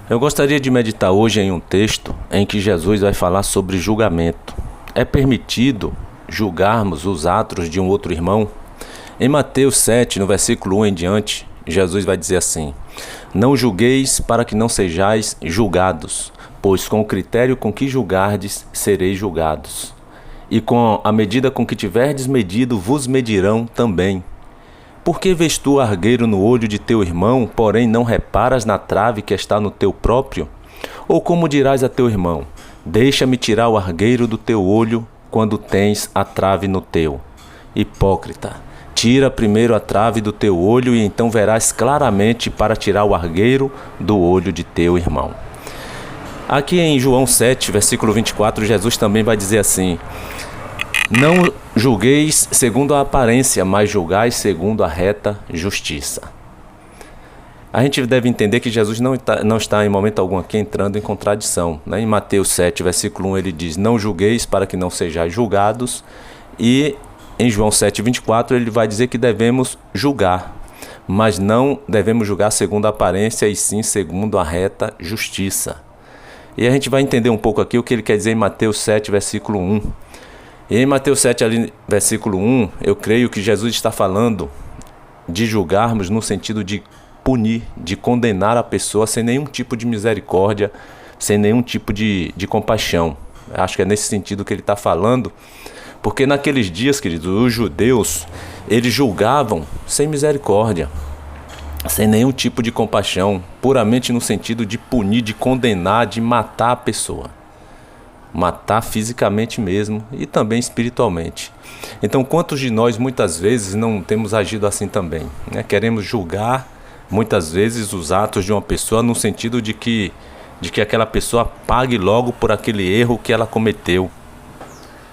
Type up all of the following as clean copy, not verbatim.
Eu gostaria de meditar hoje em um texto em que Jesus vai falar sobre julgamento. É permitido julgarmos os atos de um outro irmão? Em Mateus 7, no versículo 1 em diante, Jesus vai dizer assim: Não julgueis para que não sejais julgados, pois com o critério com que julgardes, sereis julgados. E com a medida com que tiverdes medido, vos medirão também. Por que vês tu argueiro no olho de teu irmão, porém não reparas na trave que está no teu próprio? Ou como dirás a teu irmão: Deixa-me tirar o argueiro do teu olho, quando tens a trave no teu? Hipócrita, tira primeiro a trave do teu olho, e então verás claramente para tirar o argueiro do olho de teu irmão. Aqui em João 7, versículo 24, Jesus também vai dizer assim: Não julgueis segundo a aparência, mas julgai segundo a reta justiça. A gente deve entender que Jesus não está em momento algum aqui entrando em contradição, né? Em Mateus 7, versículo 1, ele diz: Não julgueis para que não sejais julgados. E em João 7, 24, ele vai dizer que devemos julgar, mas não devemos julgar segundo a aparência, e sim segundo a reta justiça. E a gente vai entender um pouco aqui o que ele quer dizer em Mateus 7, versículo 1. E em Mateus 7, ali, versículo 1, eu creio que Jesus está falando de julgarmos no sentido de punir, de condenar a pessoa sem nenhum tipo de misericórdia, sem nenhum tipo de compaixão. Acho que é nesse sentido que ele está falando, porque naqueles dias, queridos, os judeus, eles julgavam sem misericórdia, sem nenhum tipo de compaixão, puramente no sentido de punir, de condenar, de matar a pessoa. Matar fisicamente mesmo e também espiritualmente. Então, quantos de nós muitas vezes não temos agido assim também, né? Queremos julgar muitas vezes os atos de uma pessoa no sentido de que aquela pessoa pague logo por aquele erro que ela cometeu.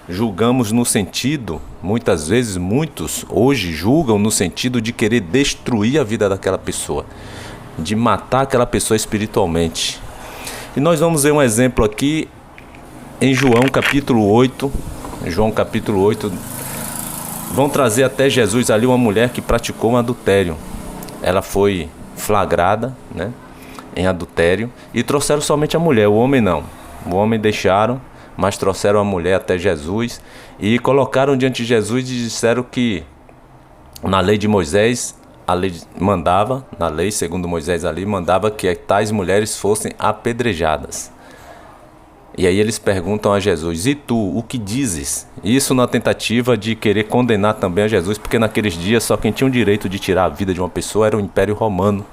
Julgamos no sentido, muitas vezes, muitos hoje julgam no sentido de querer destruir a vida daquela pessoa, de matar aquela pessoa espiritualmente. E nós vamos ver um exemplo aqui em João capítulo 8. João capítulo 8, vão trazer até Jesus ali uma mulher que praticou um adultério. Ela foi flagrada, né, em adultério, e trouxeram somente a mulher, o homem não. O homem deixaram, mas trouxeram a mulher até Jesus e colocaram diante de Jesus e disseram que na lei de Moisés, a lei mandava, na lei segundo Moisés ali, mandava que tais mulheres fossem apedrejadas. E aí eles perguntam a Jesus: E tu, o que dizes? Isso na tentativa de querer condenar também a Jesus, porque naqueles dias só quem tinha o direito de tirar a vida de uma pessoa era o Império Romano.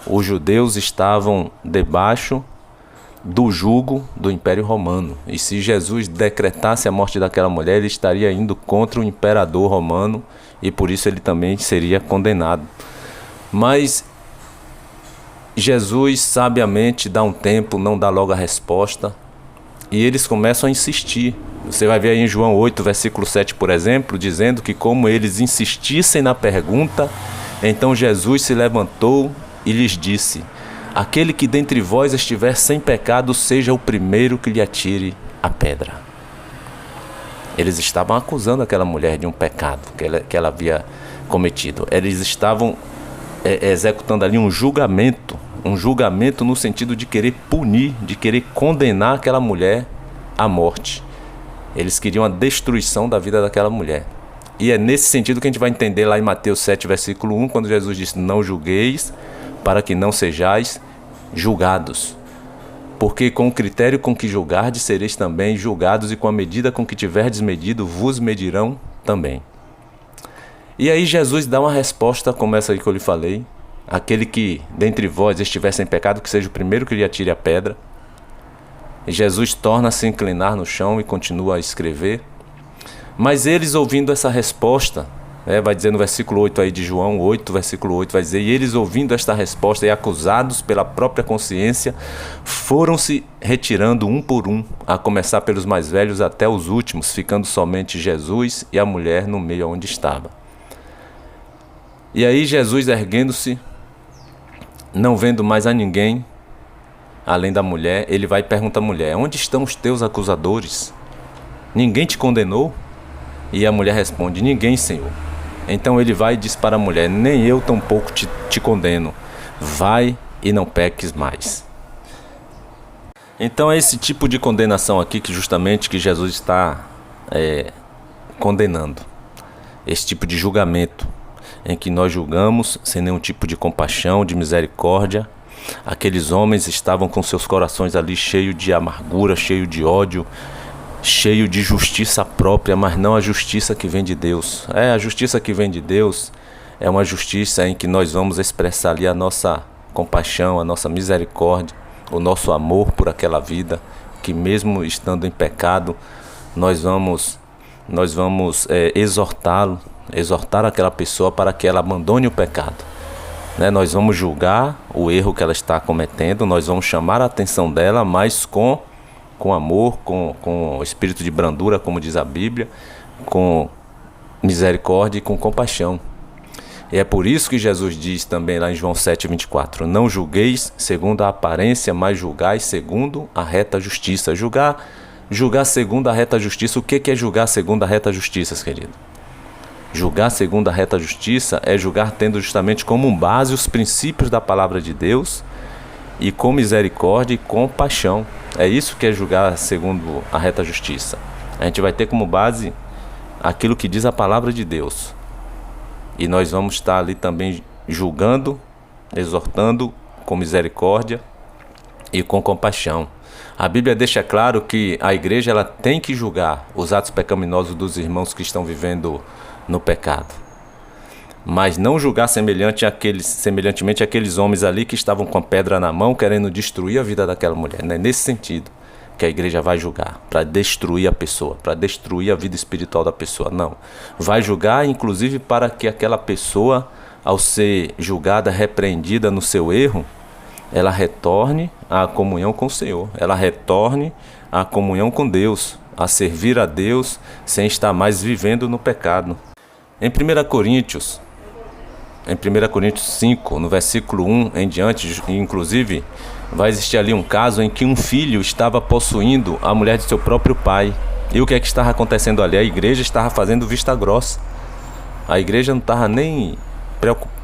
Os judeus estavam debaixo do jugo do Império Romano. E se Jesus decretasse a morte daquela mulher, ele estaria indo contra o imperador romano, e por isso ele também seria condenado. Mas Jesus sabiamente dá um tempo, não dá logo a resposta, e eles começam a insistir. Você vai ver aí em João 8, versículo 7, por exemplo, dizendo que como eles insistissem na pergunta, então Jesus se levantou e lhes disse: Aquele que dentre vós estiver sem pecado, seja o primeiro que lhe atire a pedra. Eles estavam acusando aquela mulher de um pecado que ela havia cometido. Eles estavam executando ali um julgamento no sentido de querer punir, de querer condenar aquela mulher à morte. Eles queriam a destruição da vida daquela mulher. E é nesse sentido que a gente vai entender lá em Mateus 7, versículo 1, quando Jesus disse: Não julgueis, para que não sejais julgados. Porque com o critério com que julgardes, sereis também julgados, e com a medida com que tiverdes medido, vos medirão também. E aí Jesus dá uma resposta como essa aí que eu lhe falei: Aquele que dentre vós estiver sem pecado, que seja o primeiro que lhe atire a pedra. E Jesus torna a se inclinar no chão e continua a escrever. Mas eles, ouvindo essa resposta, vai dizer no versículo 8 aí de João 8, versículo 8, vai dizer: E eles, ouvindo esta resposta e acusados pela própria consciência, foram se retirando um por um, a começar pelos mais velhos até os últimos, ficando somente Jesus e a mulher no meio onde estava. E aí Jesus, erguendo-se, não vendo mais a ninguém, além da mulher, ele vai perguntar à mulher: Onde estão os teus acusadores? Ninguém te condenou? E a mulher responde: Ninguém, Senhor. Então ele vai e diz para a mulher: Nem eu tampouco te condeno. Vai e não peques mais. Então é esse tipo de condenação aqui que justamente que Jesus está condenando. Esse tipo de julgamento em que nós julgamos sem nenhum tipo de compaixão, de misericórdia. Aqueles homens estavam com seus corações ali cheios de amargura, cheio de ódio, cheio de justiça própria, mas não a justiça que vem de Deus. A justiça que vem de Deus é uma justiça em que nós vamos expressar ali a nossa compaixão, a nossa misericórdia, o nosso amor por aquela vida, que mesmo estando em pecado, nós vamos exortar aquela pessoa para que ela abandone o pecado. Nós vamos julgar o erro que ela está cometendo, nós vamos chamar a atenção dela, mas com amor, com espírito de brandura, como diz a Bíblia, com misericórdia e com compaixão. E é por isso que Jesus diz também lá em João 7,24: não julgueis segundo a aparência, mas julgai segundo a reta justiça. Julgar segundo a reta justiça. O que é julgar segundo a reta justiça, querido? Julgar segundo a reta justiça é julgar tendo justamente como base os princípios da palavra de Deus e com misericórdia e compaixão. É isso que é julgar segundo a reta justiça. A gente vai ter como base aquilo que diz a palavra de Deus. E nós vamos estar ali também julgando, exortando com misericórdia e com compaixão. A Bíblia deixa claro que a igreja ela tem que julgar os atos pecaminosos dos irmãos que estão vivendo no pecado, mas não julgar semelhantemente àqueles homens ali que estavam com a pedra na mão querendo destruir a vida daquela mulher. Não é nesse sentido que a igreja vai julgar, para destruir a pessoa, para destruir a vida espiritual da pessoa. Não, vai julgar inclusive para que aquela pessoa, ao ser julgada, repreendida no seu erro, ela retorne à comunhão com o Senhor, ela retorne à comunhão com Deus, a servir a Deus sem estar mais vivendo no pecado. Em 1 Coríntios 5, no versículo 1 em diante, inclusive, vai existir ali um caso em que um filho estava possuindo a mulher de seu próprio pai. E o que é que estava acontecendo ali? A igreja estava fazendo vista grossa. A igreja não estava nem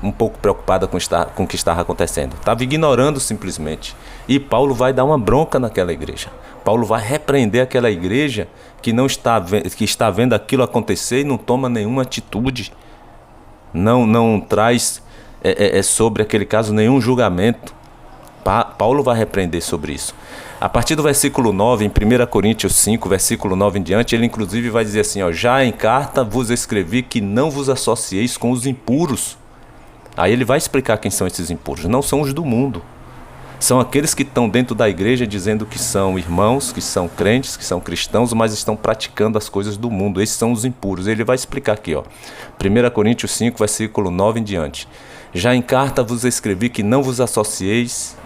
um pouco preocupada com o que estava acontecendo. Estava ignorando simplesmente. E Paulo vai dar uma bronca naquela igreja. Paulo vai repreender aquela igreja que está vendo aquilo acontecer e não toma nenhuma atitude. Não traz sobre aquele caso nenhum julgamento. Paulo vai repreender sobre isso. A partir do versículo 9, em 1 Coríntios 5, versículo 9 em diante, ele inclusive vai dizer assim: já em carta vos escrevi que não vos associeis com os impuros. Aí ele vai explicar quem são esses impuros. Não são os do mundo. São aqueles que estão dentro da igreja dizendo que são irmãos, que são crentes, que são cristãos, mas estão praticando as coisas do mundo. Esses são os impuros. Ele vai explicar aqui, 1 Coríntios 5, versículo 9 em diante. Já em carta vos escrevi que não vos associeis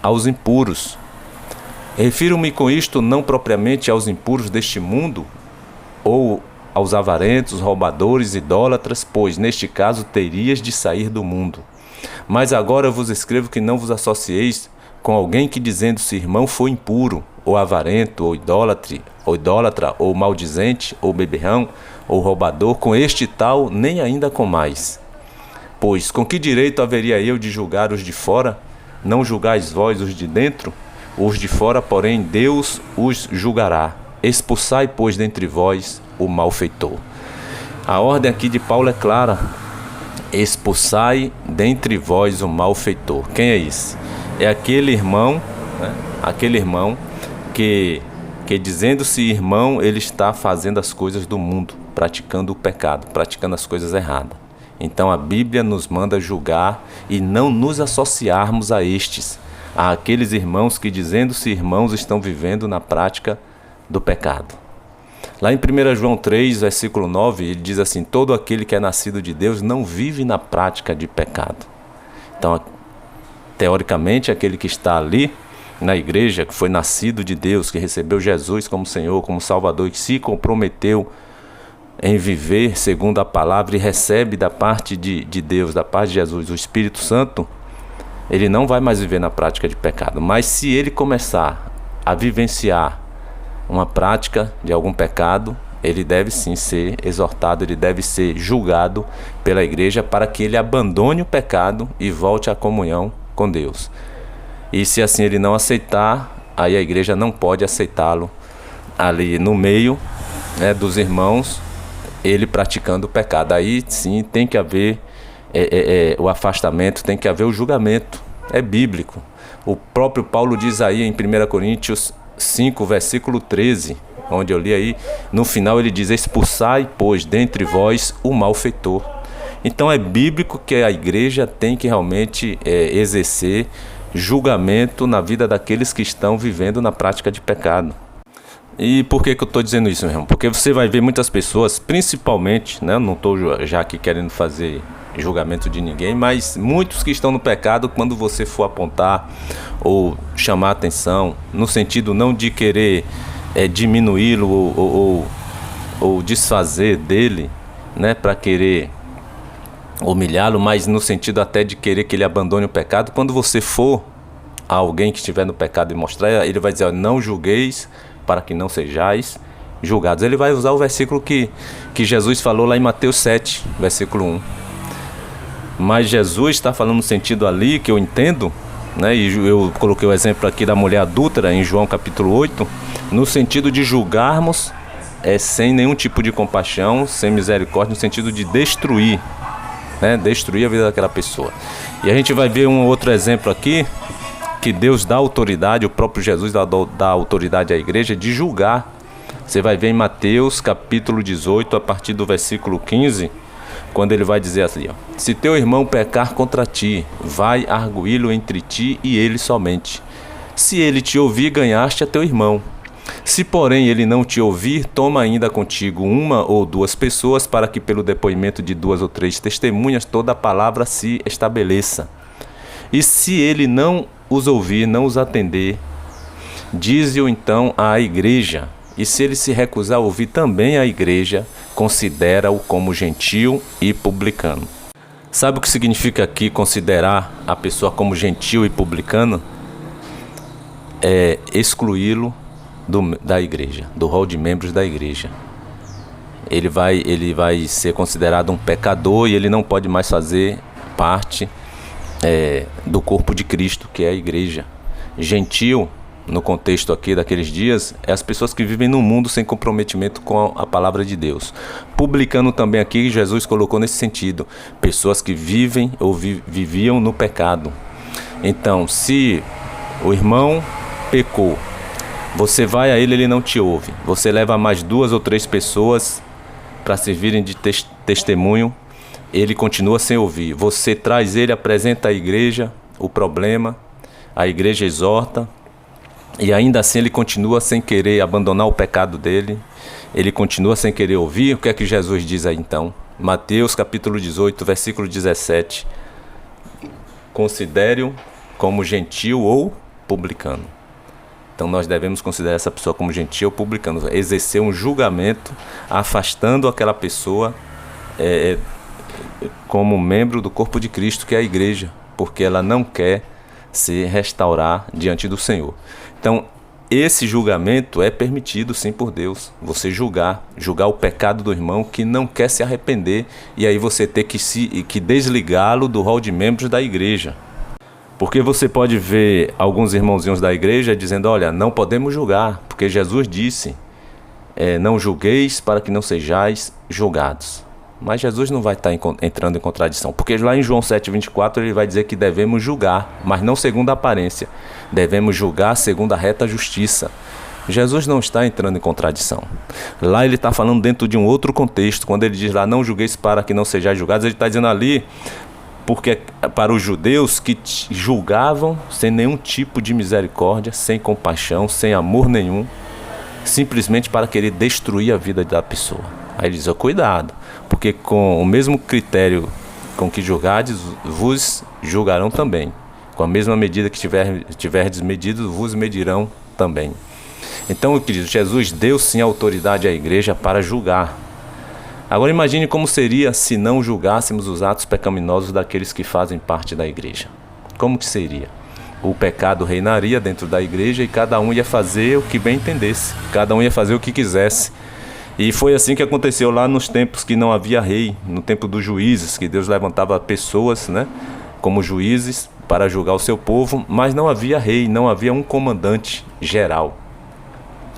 aos impuros. Refiro-me com isto não propriamente aos impuros deste mundo, ou aos avarentos, roubadores, idólatras, pois neste caso terias de sair do mundo. Mas agora vos escrevo que não vos associeis com alguém que, dizendo-se irmão, for impuro, ou avarento, ou idólatra, ou maldizente, ou beberrão, ou roubador, com este tal, nem ainda com mais. Pois com que direito haveria eu de julgar os de fora? Não julgais vós os de dentro? Os de fora, porém, Deus os julgará. Expulsai, pois, dentre vós o malfeitor. A ordem aqui de Paulo é clara. Expulsai dentre vós o malfeitor. Quem é esse? É aquele irmão, aquele irmão que dizendo-se irmão, ele está fazendo as coisas do mundo, praticando o pecado, praticando as coisas erradas. Então a Bíblia nos manda julgar e não nos associarmos a estes, a aqueles irmãos que, dizendo-se irmãos, estão vivendo na prática do pecado. Lá em 1 João 3, versículo 9, ele diz assim: todo aquele que é nascido de Deus não vive na prática de pecado. Então, teoricamente, aquele que está ali na igreja, que foi nascido de Deus, que recebeu Jesus como Senhor, como Salvador, e que se comprometeu em viver segundo a palavra e recebe da parte de Deus, da parte de Jesus, o Espírito Santo, ele não vai mais viver na prática de pecado. Mas se ele começar a vivenciar uma prática de algum pecado, ele deve sim ser exortado, ele deve ser julgado pela igreja para que ele abandone o pecado e volte à comunhão com Deus. E se assim ele não aceitar, aí a igreja não pode aceitá-lo ali no meio, né, dos irmãos, ele praticando o pecado. Aí sim tem que haver o afastamento, tem que haver o julgamento. É bíblico. O próprio Paulo diz aí em 1 Coríntios 5, versículo 13, onde eu li aí, no final ele diz: expulsai, pois, dentre vós o malfeitor. Então é bíblico que a igreja tem que realmente exercer julgamento na vida daqueles que estão vivendo na prática de pecado. E por que eu estou dizendo isso, meu irmão? Porque você vai ver muitas pessoas, principalmente, né, eu não estou já aqui querendo fazer julgamento de ninguém, mas muitos que estão no pecado, quando você for apontar ou chamar atenção, no sentido não de querer diminuí-lo ou desfazer dele, né, para querer humilhá-lo, mas no sentido até de querer que ele abandone o pecado, quando você for a alguém que estiver no pecado e mostrar, ele vai dizer: não julgueis para que não sejais julgados. Ele vai usar o versículo que Jesus falou lá em Mateus 7, versículo 1. Mas Jesus está falando no sentido ali que eu entendo, né? E eu coloquei o exemplo aqui da mulher adúltera em João capítulo 8, no sentido de julgarmos sem nenhum tipo de compaixão, sem misericórdia, no sentido de destruir, né? Destruir a vida daquela pessoa. E a gente vai ver um outro exemplo aqui, que Deus dá autoridade, o próprio Jesus dá autoridade à igreja de julgar. Você vai ver em Mateus capítulo 18, a partir do versículo 15, quando ele vai dizer assim, ó: se teu irmão pecar contra ti, vai arguí-lo entre ti e ele somente. Se ele te ouvir, ganhaste a teu irmão. Se porém ele não te ouvir, toma ainda contigo uma ou duas pessoas, para que pelo depoimento de 2 ou 3 testemunhas toda a palavra se estabeleça. E se ele não os ouvir, não os atender, dize-o então à igreja. E se ele se recusar a ouvir também a igreja, considera-o como gentil e publicano. Sabe o que significa aqui considerar a pessoa como gentil e publicano? É excluí-lo da igreja, do rol de membros da igreja. Ele vai ser considerado um pecador e ele não pode mais fazer parte do corpo de Cristo, que é a igreja. Gentil, no contexto aqui daqueles dias, é as pessoas que vivem no mundo sem comprometimento com a palavra de Deus. Publicano também aqui, Jesus colocou nesse sentido, pessoas que vivem ou viviam no pecado. Então, se o irmão pecou, você vai a ele não te ouve, você leva mais 2 ou 3 pessoas para servirem de testemunho, ele continua sem ouvir. Você traz ele, apresenta à igreja o problema, a igreja exorta, e ainda assim ele continua sem querer abandonar o pecado dele, ele continua sem querer ouvir. O que é que Jesus diz aí então? Mateus capítulo 18, versículo 17. Considere-o como gentil ou publicano. Então nós devemos considerar essa pessoa como gentil ou publicano, exercer um julgamento, afastando aquela pessoa como membro do corpo de Cristo, que é a igreja, porque ela não quer se restaurar diante do Senhor. Então, esse julgamento é permitido sim por Deus. Você julgar o pecado do irmão que não quer se arrepender, e aí você ter que desligá-lo do rol de membros da igreja. Porque você pode ver alguns irmãozinhos da igreja dizendo: olha, não podemos julgar, porque Jesus disse, não julgueis para que não sejais julgados. Mas Jesus não vai estar entrando em contradição, porque lá em João 7,24 ele vai dizer que devemos julgar, mas não segundo a aparência. Devemos julgar segundo a reta justiça. Jesus não está entrando em contradição. Lá ele está falando dentro de um outro contexto. Quando ele diz lá, não julgueis para que não sejais julgados, ele está dizendo ali, porque para os judeus que julgavam sem nenhum tipo de misericórdia, sem compaixão, sem amor nenhum, simplesmente para querer destruir a vida da pessoa. Aí ele diz: cuidado, porque com o mesmo critério com que julgardes, vos julgarão também. Com a mesma medida que tiverdes medido, vos medirão também. Então, querido, Jesus deu sim autoridade à igreja para julgar. Agora imagine como seria se não julgássemos os atos pecaminosos daqueles que fazem parte da igreja. Como que seria? O pecado reinaria dentro da igreja e cada um ia fazer o que bem entendesse. Cada um ia fazer o que quisesse. E foi assim que aconteceu lá nos tempos que não havia rei, no tempo dos juízes, que Deus levantava pessoas, né, como juízes para julgar o seu povo, mas não havia rei, não havia um comandante. geral,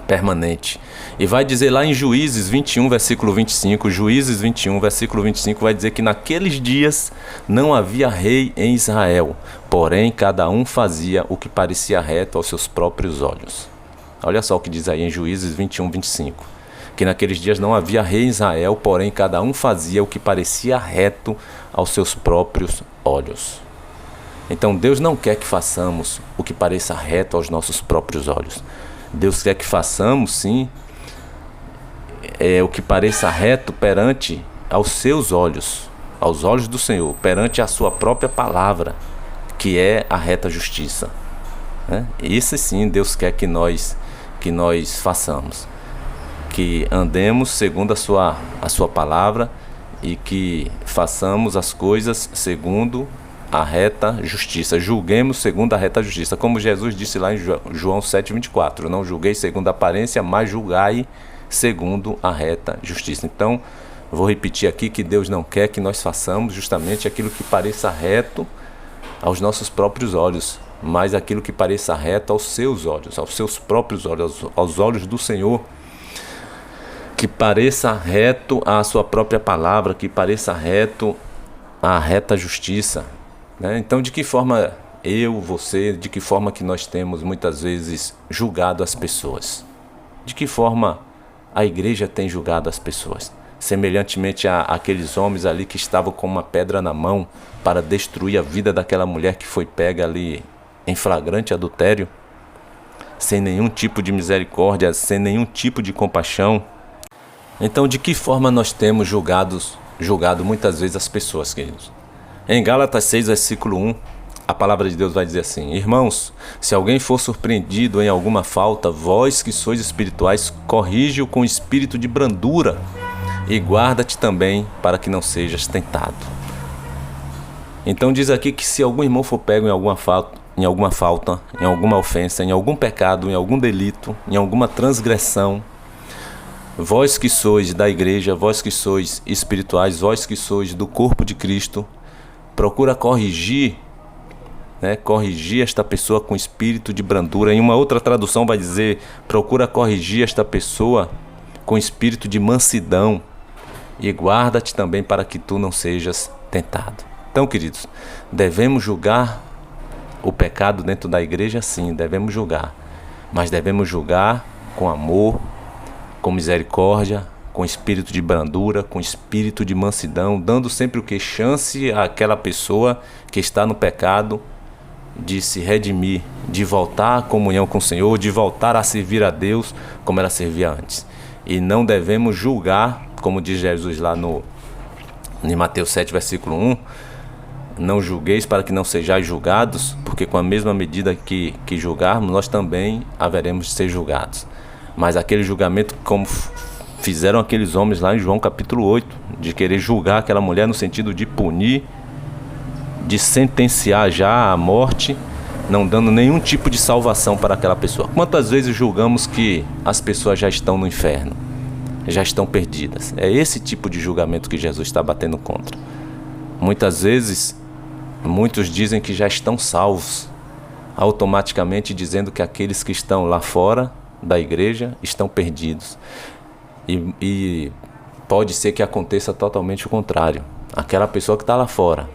permanente. E vai dizer lá em Juízes 21, versículo 25, Juízes 21, versículo 25, vai dizer que naqueles dias não havia rei em Israel, porém cada um fazia o que parecia reto aos seus próprios olhos. Olha só o que diz aí em Juízes 21, 25. Que naqueles dias não havia rei em Israel, porém cada um fazia o que parecia reto aos seus próprios olhos. Então Deus não quer que façamos o que pareça reto aos nossos próprios olhos. Deus quer que façamos, sim, o que pareça reto perante aos seus olhos, aos olhos do Senhor, perante a sua própria palavra, que é a reta justiça. Isso sim Deus quer que nós façamos. Que andemos segundo a sua palavra e que façamos as coisas segundo a reta justiça. Julguemos segundo a reta justiça. Como Jesus disse lá em João 7,24. Não julguei segundo a aparência, mas julgai segundo a reta justiça. Então, vou repetir aqui que Deus não quer que nós façamos justamente aquilo que pareça reto aos nossos próprios olhos, mas aquilo que pareça reto aos seus olhos, aos seus próprios olhos, aos olhos do Senhor. Que pareça reto à sua própria palavra, que pareça reto à reta justiça. Então, de que forma de que forma que nós temos muitas vezes julgado as pessoas? De que forma a igreja tem julgado as pessoas? Semelhantemente àqueles homens ali que estavam com uma pedra na mão para destruir a vida daquela mulher que foi pega ali em flagrante adultério, sem nenhum tipo de misericórdia, sem nenhum tipo de compaixão. Então, de que forma nós temos julgado muitas vezes as pessoas, queridos? Em Gálatas 6, versículo 1, a palavra de Deus vai dizer assim: Irmãos, se alguém for surpreendido em alguma falta, vós que sois espirituais, corrige-o com espírito de brandura e guarda-te também para que não sejas tentado. Então diz aqui que se algum irmão for pego em alguma falta, em alguma ofensa, em algum pecado, em algum delito, em alguma transgressão, vós que sois da igreja, vós que sois espirituais, vós que sois do corpo de Cristo, procura corrigir esta pessoa com espírito de brandura. Em uma outra tradução vai dizer, procura corrigir esta pessoa com espírito de mansidão e guarda-te também para que tu não sejas tentado. Então, queridos, devemos julgar o pecado dentro da igreja? Sim, devemos julgar, mas devemos julgar com amor, com misericórdia, com espírito de brandura, com espírito de mansidão, dando sempre o que? Chance àquela pessoa que está no pecado de se redimir, de voltar à comunhão com o Senhor, de voltar a servir a Deus como ela servia antes. E não devemos julgar, como diz Jesus lá em Mateus 7, versículo 1, não julgueis para que não sejais julgados, porque com a mesma medida que julgarmos, nós também haveremos de ser julgados. Mas aquele julgamento, como fizeram aqueles homens lá em João capítulo 8, de querer julgar aquela mulher no sentido de punir, de sentenciar já à morte, não dando nenhum tipo de salvação para aquela pessoa. Quantas vezes julgamos que as pessoas já estão no inferno, já estão perdidas? É esse tipo de julgamento que Jesus está batendo contra. Muitas vezes, muitos dizem que já estão salvos, automaticamente dizendo que aqueles que estão lá fora da igreja estão perdidos. E pode ser que aconteça totalmente o contrário. Aquela pessoa que está lá fora,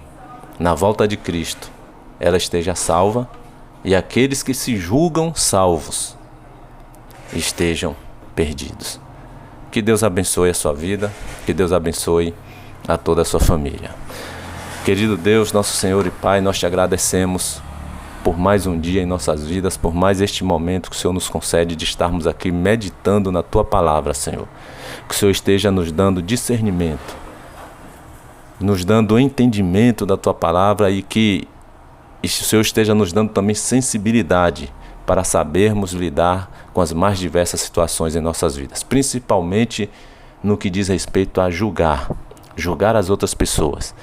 na volta de Cristo, ela esteja salva, e aqueles que se julgam salvos estejam perdidos. Que Deus abençoe a sua vida, que Deus abençoe a toda a sua família. Querido Deus, nosso Senhor e Pai, nós te agradecemos por mais um dia em nossas vidas, por mais este momento que o Senhor nos concede de estarmos aqui meditando na Tua Palavra, Senhor. Que o Senhor esteja nos dando discernimento, nos dando entendimento da Tua Palavra, e que o Senhor esteja nos dando também sensibilidade para sabermos lidar com as mais diversas situações em nossas vidas, principalmente no que diz respeito a julgar as outras pessoas.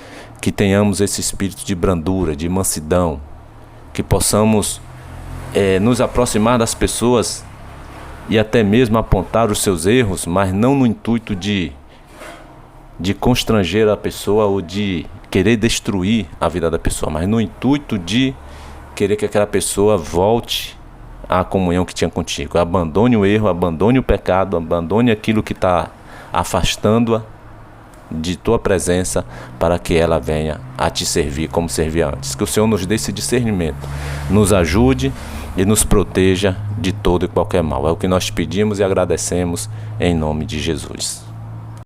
Que tenhamos esse espírito de brandura, de mansidão, que possamos nos aproximar das pessoas e até mesmo apontar os seus erros, mas não no intuito de constranger a pessoa ou de querer destruir a vida da pessoa, mas no intuito de querer que aquela pessoa volte a comunhão que tinha contigo. Abandone o erro, abandone o pecado, abandone aquilo que está afastando-a de tua presença, para que ela venha a te servir como servia antes. Que o Senhor nos dê esse discernimento, nos ajude e nos proteja de todo e qualquer mal. É o que nós te pedimos e agradecemos em nome de Jesus.